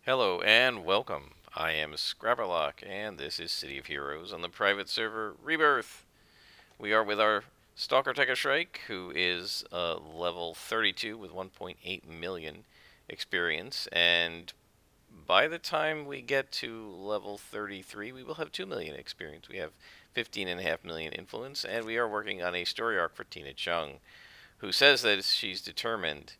Hello and welcome. I am Scrapperlock, and this is City of Heroes on the private server Rebirth. We are with our Stalker Shrike, who is level 32 with 1.8 million experience, and by the time we get to level 33, we will have 2 million experience. We have 15.5 million influence, and we are working on a story arc for Tina Chung, who says that she's determined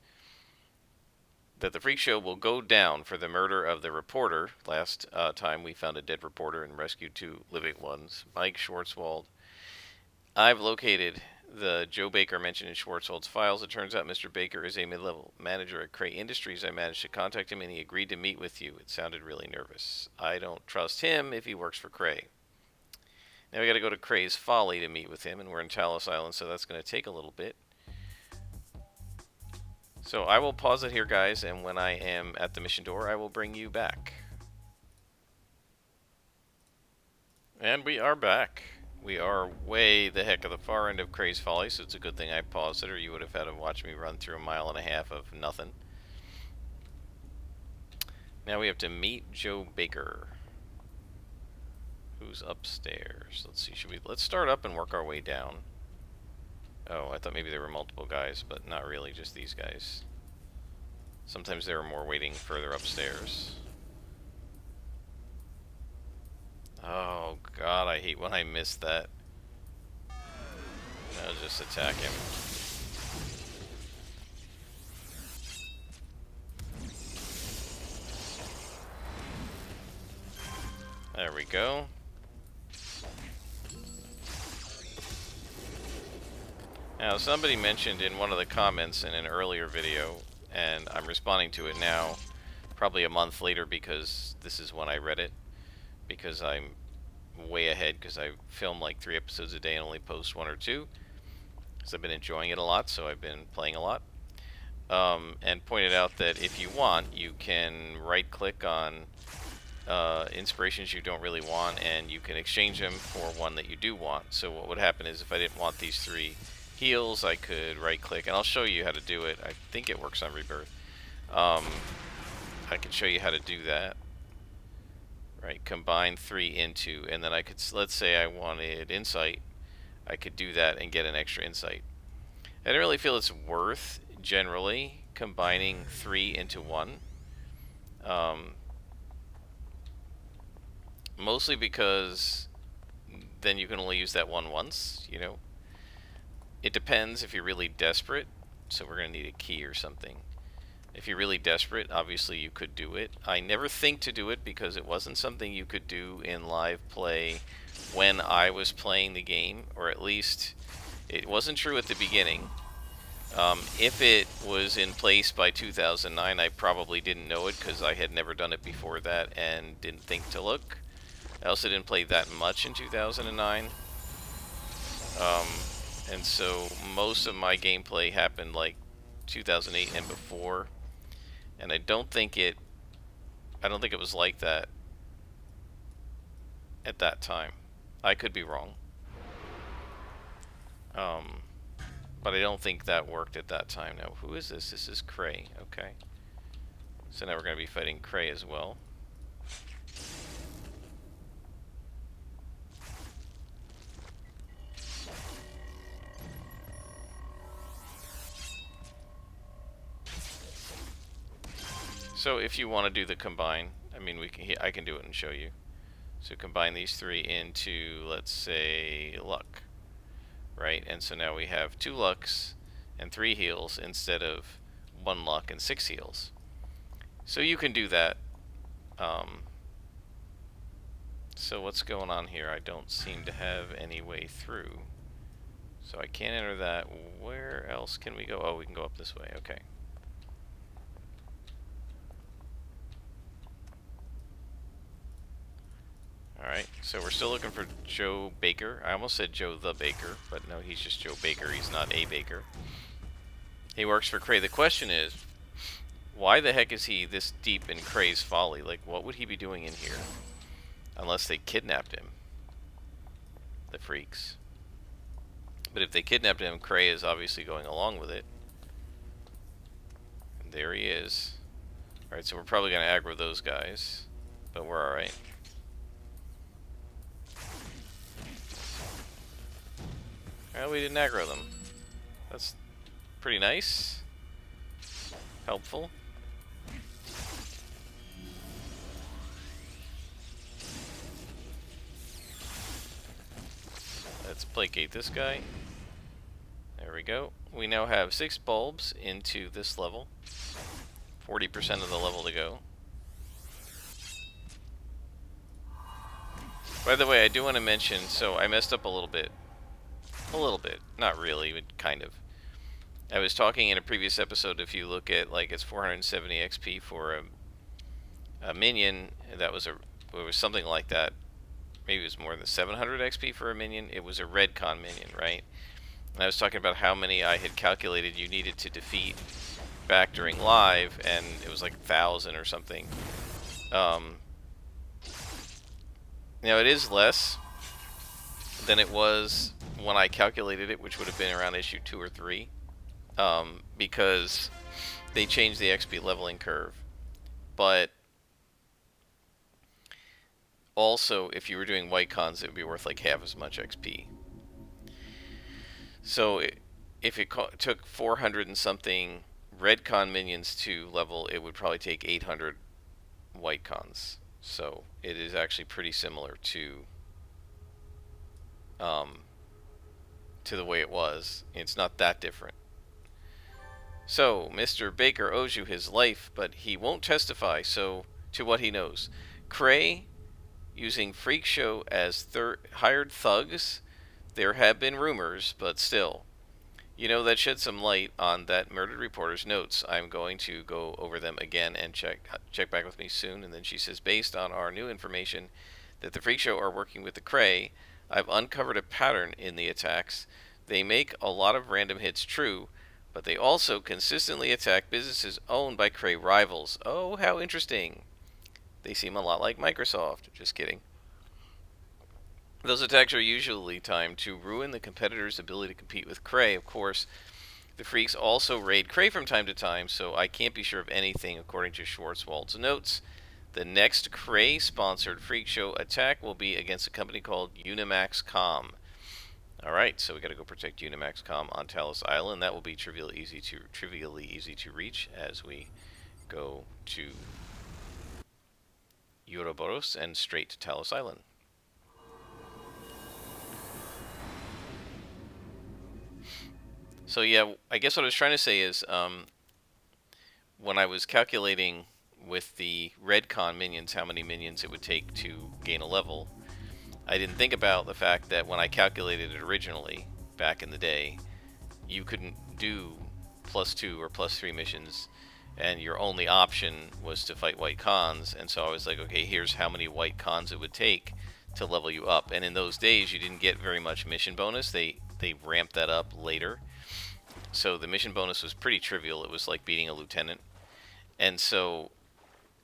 that the freak show will go down for the murder of the reporter. Last time we found a dead reporter and rescued two living ones, Mike Schwartzwald. I've located the Joe Baker mentioned in Schwartzwald's files. It turns out Mr. Baker is a mid-level manager at Cray Industries. I managed to contact him and he agreed to meet with you. It sounded really nervous. I don't trust him if he works for Cray. Now we got to go to Cray's Folly to meet with him, and we're in Talos Island, so that's going to take a little bit. So I will pause it here, guys, and when I am at the mission door, I will bring you back. And we are back. We are way the heck of the far end of Cray's Folly, so it's a good thing I paused it, or you would have had to watch me run through a mile and a half of nothing. Now we have to meet Joe Baker, who's upstairs. Let's see, let's start up and work our way down. Oh, I thought maybe there were multiple guys, but not really, just these guys. Sometimes there are more waiting further upstairs. Oh god, I hate when I miss that. I'll just attack him. There we go. Now, somebody mentioned in one of the comments in an earlier video, and I'm responding to it now, probably a month later because this is when I read it, because I'm way ahead because I film like 3 episodes a day and only post 1 or 2, because I've been enjoying it a lot, so I've been playing a lot. And pointed out that if you want, you can right click on inspirations you don't really want, and you can exchange them for one that you do want. So what would happen is if I didn't want these 3 heals, I could right click, and I'll show you how to do it. I think it works on Rebirth. I can show you how to do that. Right, combine 3 into, and then I could, let's say I wanted insight, I could do that and get an extra insight. I don't really feel it's worth, generally, combining 3 into 1. Mostly because then you can only use that one once, you know. It depends if you're really desperate, so we're going to need a key or something. If you're really desperate, obviously you could do it. I never think to do it because it wasn't something you could do in live play when I was playing the game, or at least it wasn't true at the beginning. If it was in place by 2009, I probably didn't know it because I had never done it before that and didn't think to look. I also didn't play that much in 2009. And so most of my gameplay happened like 2008 and before. And I don't think it was like that at that time. I could be wrong. But I don't think that worked at that time. Now, who is this? This is Cray. Okay. So now we're going to be fighting Cray as well. So if you want to do the combine, I mean, I can do it and show you. So combine these 3 into, let's say, luck, right? And so now we have 2 lucks and 3 heals instead of 1 luck and 6 heals. So you can do that. So what's going on here? I don't seem to have any way through. So I can't enter that. Where else can we go? Oh, we can go up this way. Okay. Alright, so we're still looking for Joe Baker. I almost said Joe the Baker, but no, he's just Joe Baker. He's not a baker. He works for Cray. The question is, why the heck is he this deep in Cray's Folly? Like, what would he be doing in here? Unless they kidnapped him. The freaks. But if they kidnapped him, Cray is obviously going along with it. And there he is. Alright, so we're probably going to aggro those guys, but we're alright. Well, we didn't aggro them. That's pretty nice. Helpful. Let's placate this guy. There we go. We now have 6 bulbs into this level. 40% of the level to go. By the way, I do want to mention, so I messed up a little bit. A little bit. Not really, but kind of. I was talking in a previous episode, if you look at, like, it's 470 XP for a minion, it was something like that. Maybe it was more than 700 XP for a minion. It was a Redcon minion, right? And I was talking about how many I had calculated you needed to defeat back during live, and it was like 1,000 or something. Now it is less than it was when I calculated it, which would have been around issue 2 or 3, because they changed the XP leveling curve. But also, if you were doing white cons, it would be worth like half as much XP. So if it took 400 and something red con minions to level, it would probably take 800 white cons. So it is actually pretty similar to the way it was. It's not that different. So Mr. Baker owes you his life, but he won't testify to what he knows. Cray using Freak Show as hired thugs. There have been rumors, but still. You know, that shed some light on that murdered reporter's notes. I'm going to go over them again and check back with me soon. And then she says, based on our new information that the Freak Show are working with the Cray, I've uncovered a pattern in the attacks. They make a lot of random hits, true, but they also consistently attack businesses owned by Cray rivals. Oh, how interesting. They seem a lot like Microsoft. Just kidding. Those attacks are usually timed to ruin the competitor's ability to compete with Cray. Of course, the Freaks also raid Cray from time to time, so I can't be sure of anything according to Schwarzwald's notes. The next Cray-sponsored Freak Show attack will be against a company called Unimax Com. Alright, so we gotta go protect Unimax Com on Talos Island. That will be trivially easy to reach as we go to Ouroboros and straight to Talos Island. So yeah, I guess what I was trying to say is, when I was calculating with the Redcon minions how many minions it would take to gain a level, I didn't think about the fact that when I calculated it originally, back in the day, you couldn't do +2 or +3 missions, and your only option was to fight white cons, and so I was like, okay, here's how many white cons it would take to level you up. And in those days, you didn't get very much mission bonus. They ramped that up later. So the mission bonus was pretty trivial. It was like beating a lieutenant. And so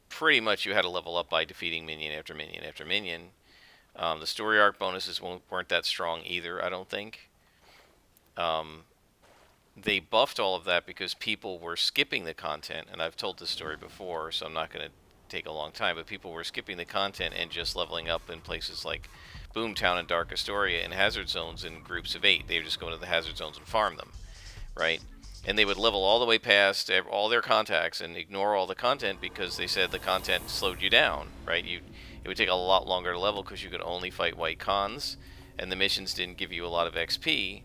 pretty much you had to level up by defeating minion after minion after minion. The story arc bonuses weren't that strong either, I don't think. They buffed all of that because people were skipping the content, and I've told this story before, so I'm not going to take a long time, but people were skipping the content and just leveling up in places like Boomtown and Dark Astoria and Hazard Zones in groups of 8. They would just go to the Hazard Zones and farm them, right? And they would level all the way past all their contacts and ignore all the content because they said the content slowed you down, right? It would take a lot longer to level because you could only fight white cons, and the missions didn't give you a lot of XP.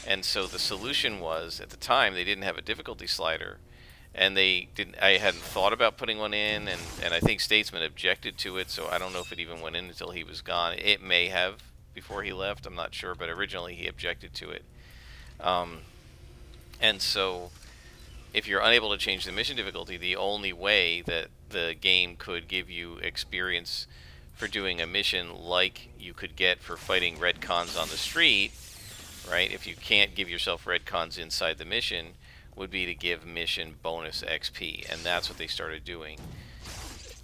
And so the solution was, at the time, they didn't have a difficulty slider, and I hadn't thought about putting one in, and I think Statesman objected to it, so I don't know if it even went in until he was gone. It may have before he left, I'm not sure, but originally he objected to it. And so, if you're unable to change the mission difficulty, the only way that the game could give you experience for doing a mission like you could get for fighting red cons on the street, right, if you can't give yourself red cons inside the mission, would be to give mission bonus XP, and that's what they started doing.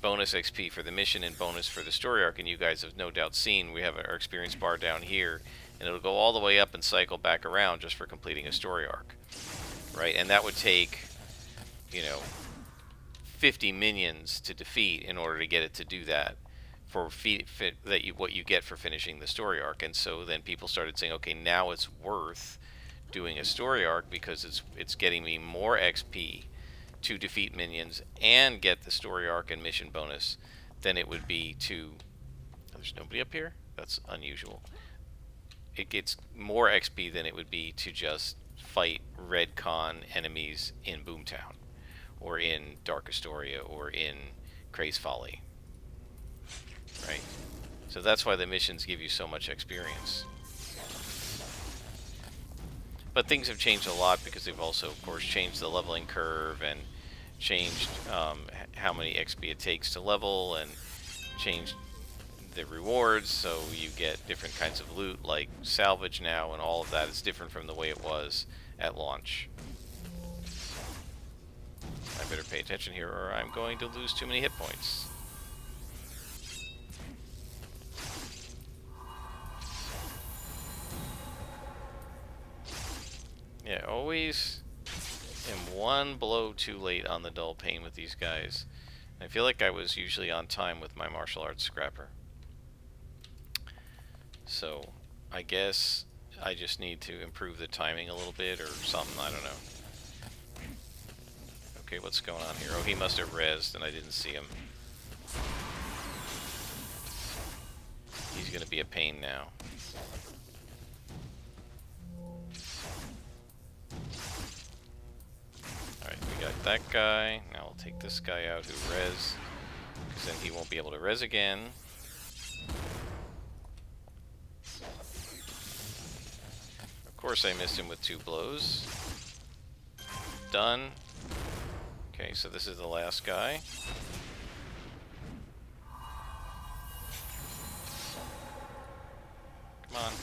Bonus XP for the mission and bonus for the story arc, and you guys have no doubt seen, we have our experience bar down here, and it'll go all the way up and cycle back around just for completing a story arc, right? And that would take, 50 minions to defeat in order to get it to do that for what you get for finishing the story arc. And so then people started saying, okay, now it's worth doing a story arc because it's getting me more XP to defeat minions and get the story arc and mission bonus than it would be to... There's nobody up here? That's unusual. It gets more XP than it would be to just fight Red Con enemies in Boomtown, or in Dark Astoria, or in Craze Folly. Right? So that's why the missions give you so much experience. But things have changed a lot because they've also, of course, changed the leveling curve and changed how many XP it takes to level, and changed the rewards, so you get different kinds of loot like salvage now, and all of that is different from the way it was at launch. I better pay attention here or I'm going to lose too many hit points. Yeah, always am one blow too late on the dull pain with these guys. I feel like I was usually on time with my martial arts scrapper. So, I guess I just need to improve the timing a little bit or something, I don't know. Okay, what's going on here? Oh, he must have rezzed and I didn't see him. He's gonna be a pain now. Alright, we got that guy. Now I'll take this guy out who res, because then he won't be able to res again. Of course I missed him with 2 blows. Done. Okay, so this is the last guy. Come on.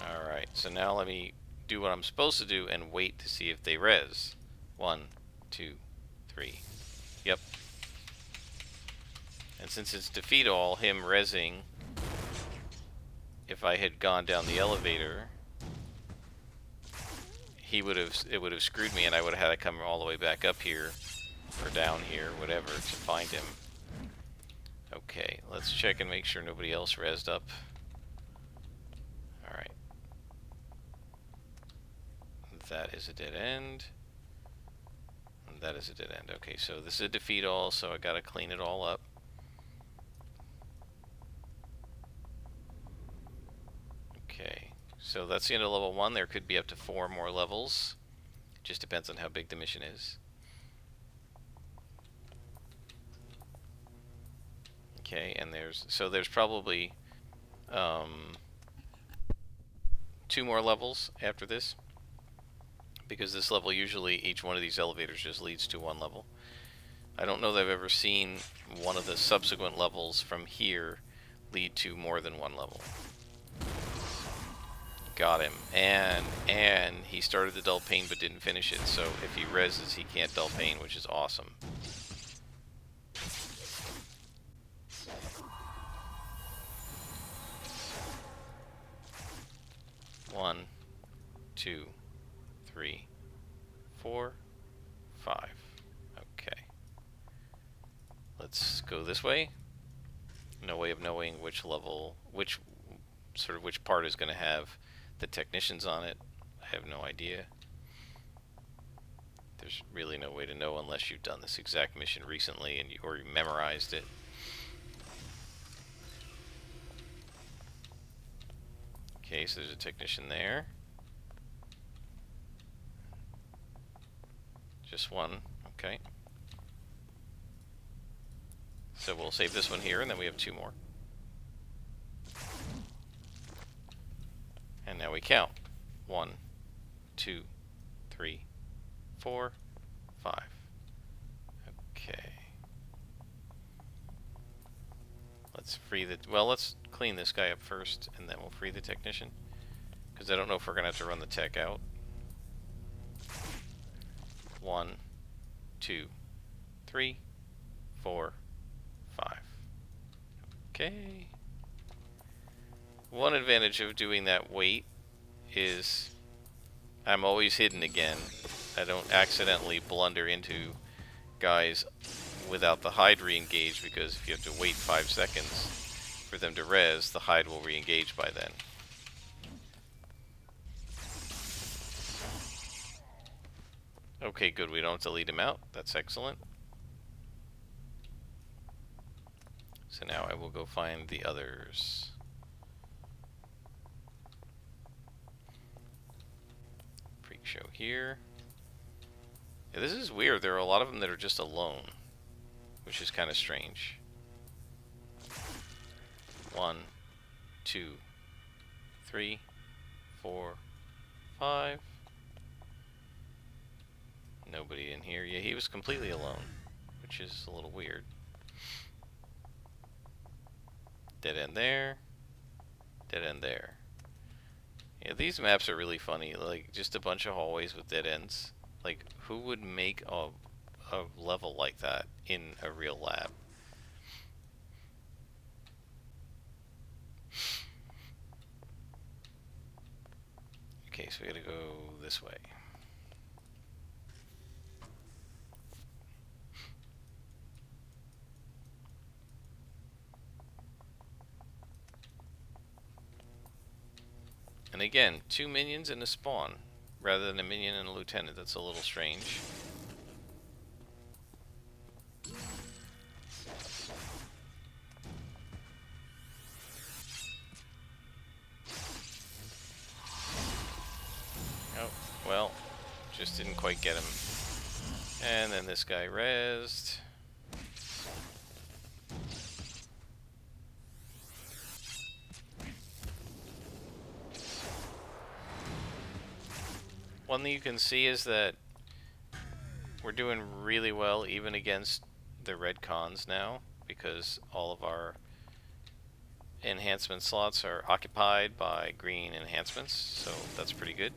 Alright, so now let me do what I'm supposed to do and wait to see if they res. 1, 2, 3. Yep. And since it's defeat all, him resing, if I had gone down the elevator, it would have screwed me, and I would have had to come all the way back up here or down here, whatever, to find him. Okay, let's check and make sure nobody else rezzed up. Alright. That is a dead end. And that is a dead end. Okay, so this is a defeat all, so I gotta clean it all up. Okay, so that's the end of level 1. There could be up to 4 more levels. Just depends on how big the mission is. Okay, and there's probably 2 more levels after this, because this level, usually each one of these elevators just leads to 1 level. I don't know that I've ever seen one of the subsequent levels from here lead to more than 1 level. Got him. And he started the dull pain but didn't finish it, so if he reses, he can't dull pain, which is awesome. One, 2, 3, 4, 5. Okay. Let's go this way. No way of knowing which level, which part is going to have the technicians on it. I have no idea. There's really no way to know unless you've done this exact mission recently or you memorized it. Okay, so there's a technician there. Just 1, okay. So we'll save this one here, and then we have 2 more. And now we count. 1, 2, 3, 4, 5. Okay. Let's free the... Well, let's clean this guy up first, and then we'll free the technician. Because I don't know if we're going to have to run the tech out. 1, 2, 3, 4, 5. Okay. One advantage of doing that wait is I'm always hidden again. I don't accidentally blunder into guys without the hide re-engage, because if you have to wait 5 seconds for them to res, the hide will re-engage by then. Okay, good, we don't have to lead him out. That's excellent. So now I will go find the others. Freak show here. Yeah, this is weird. There are a lot of them that are just alone, which is kind of strange. 1, 2, 3, 4, 5. Nobody in here. Yeah, he was completely alone, which is a little weird. Dead end there. Dead end there. Yeah, these maps are really funny. Like, just a bunch of hallways with dead ends. Like, who would make a level like that in a real lab? Okay, so we gotta go this way. And again, 2 minions and a spawn, rather than a minion and a lieutenant. That's a little strange. Oh, well, just didn't quite get him. And then this guy rezzed. One thing you can see is that we're doing really well even against the red cons now, because all of our enhancement slots are occupied by green enhancements, so that's pretty good.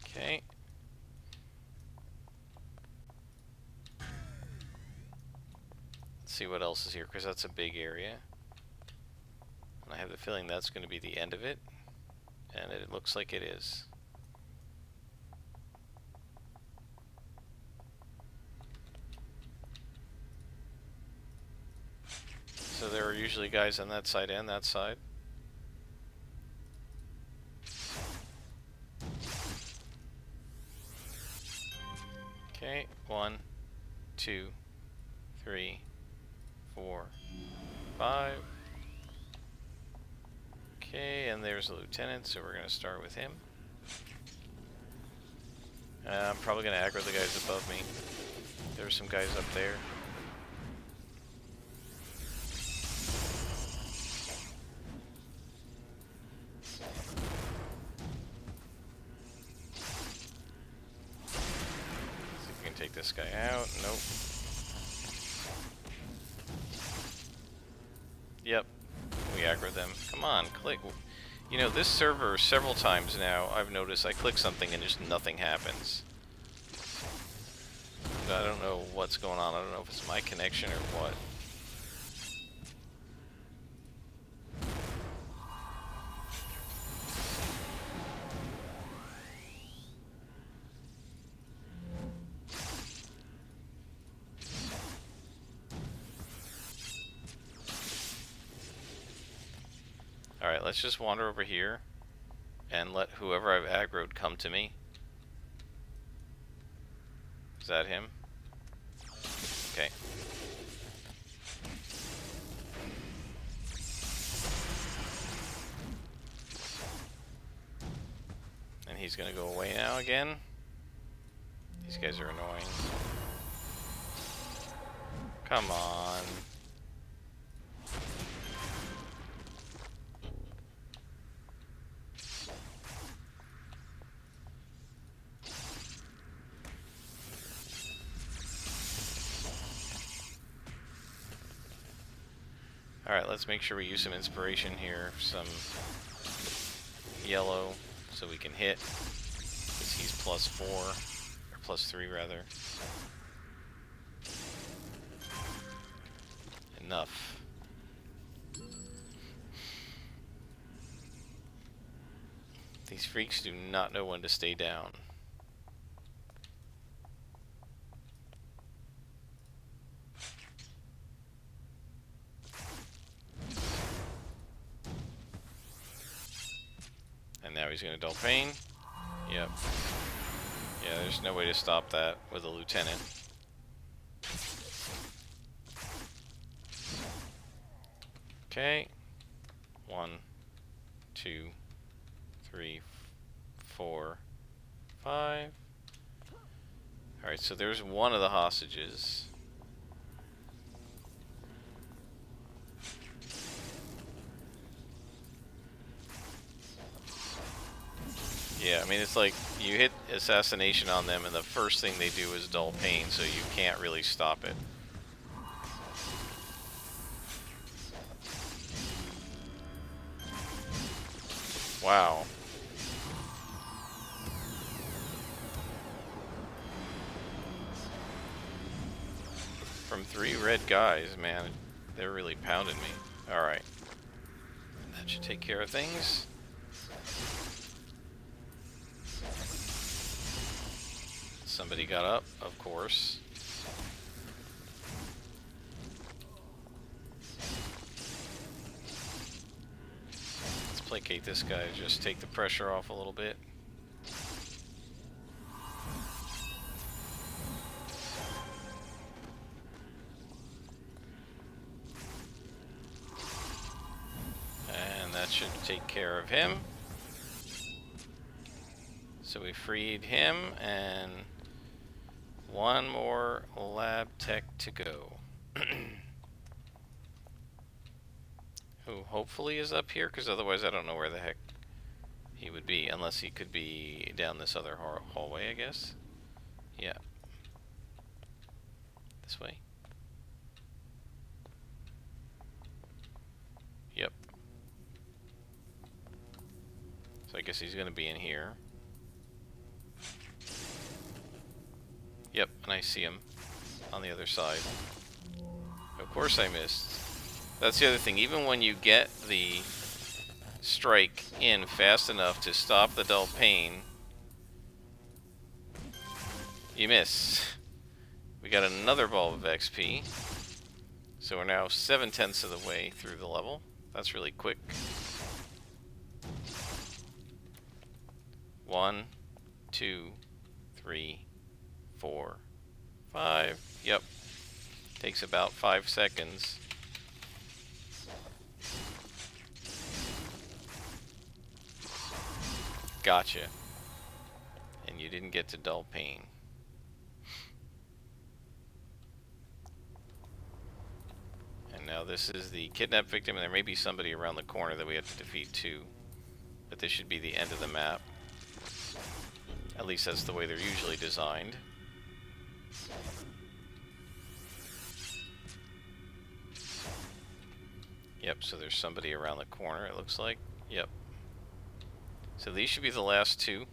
Okay. Let's see what else is here, because that's a big area. And I have the feeling that's going to be the end of it, and it looks like it is. So there are usually guys on that side and that side. Okay, 1, 2, 3, 4, 5. Okay, and there's a lieutenant, so we're going to start with him. I'm probably going to aggro the guys above me. There's some guys up there. See if we can take this guy out. Nope. Yep. We aggro them. Come on, click. You know, this server, several times now, I've noticed I click something and just nothing happens. I don't know what's going on. I don't know if it's my connection or what. Alright, let's just wander over here and let whoever I've aggroed come to me. Is that him? Okay. And he's gonna go away now again. These guys are annoying. Come on. Alright, let's make sure we use some inspiration here. Some yellow so we can hit. Because he's +4. Or +3 rather. Enough. These freaks do not know when to stay down. And now he's going to dull pain. Yep. Yeah, there's no way to stop that with a lieutenant. Okay. 1, 2, 3, 4, 5. Alright, so there's one of the hostages. Yeah, I mean, it's like you hit assassination on them and the first thing they do is dull pain, so you can't really stop it. Wow. From 3 red guys, man, they're really pounding me. Alright. That should take care of things. Somebody got up, of course. Let's placate this guy, just take the pressure off a little bit. And that should take care of him. So we freed him, and one more lab tech to go. Who hopefully is up here, because otherwise I don't know where the heck he would be, unless he could be down this other hallway, I guess. Yeah. This way. Yep. So I guess he's going to be in here. Yep, and I see him on the other side. Of course I missed. That's the other thing. Even when you get the strike in fast enough to stop the dull pain, you miss. We got another bulb of XP. So we're now 7/10 of the way through the level. That's really quick. 1, 2, 3, 4, 5. Yep. Takes about 5 seconds. Gotcha. And you didn't get to dull pain. And now this is the kidnapped victim, and there may be somebody around the corner that we have to defeat too. But this should be the end of the map. At least that's the way they're usually designed. Yep, so there's somebody around the corner, it looks like. Yep. So these should be the last 2.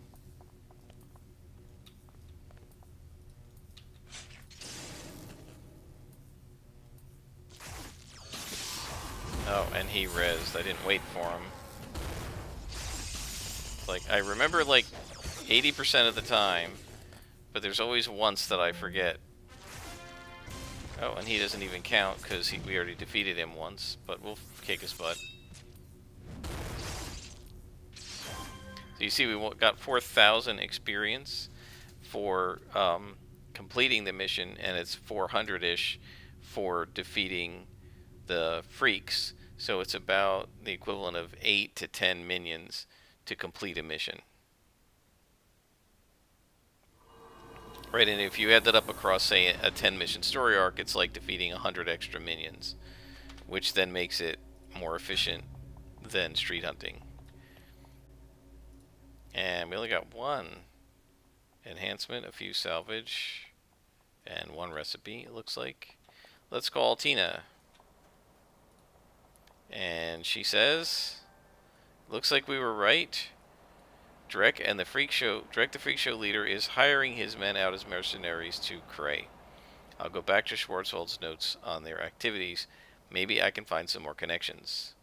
Oh, and he rezzed. I didn't wait for him. Like, I remember like 80% of the time, but there's always once that I forget. Oh, and he doesn't even count because we already defeated him once, but we'll kick his butt. So you see we got 4,000 experience for completing the mission, and it's 400-ish for defeating the freaks. So it's about the equivalent of 8 to 10 minions to complete a mission. Right, and if you add that up across, say, a 10-mission story arc, it's like defeating 100 extra minions, which then makes it more efficient than street hunting. And we only got 1 enhancement, a few salvage, and 1 recipe, it looks like. Let's call Tina. And she says, looks like we were right. Drek and the Freak Show. Drek, the Freak Show leader, is hiring his men out as mercenaries to Cray. I'll go back to Schwarzwald's notes on their activities. Maybe I can find some more connections.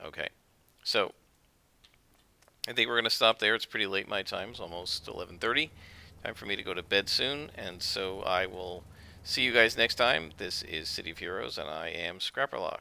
Okay, so I think we're going to stop there. It's pretty late my time. It's almost 11:30. Time for me to go to bed soon, and so I will see you guys next time. This is City of Heroes, and I am Scrapperlock.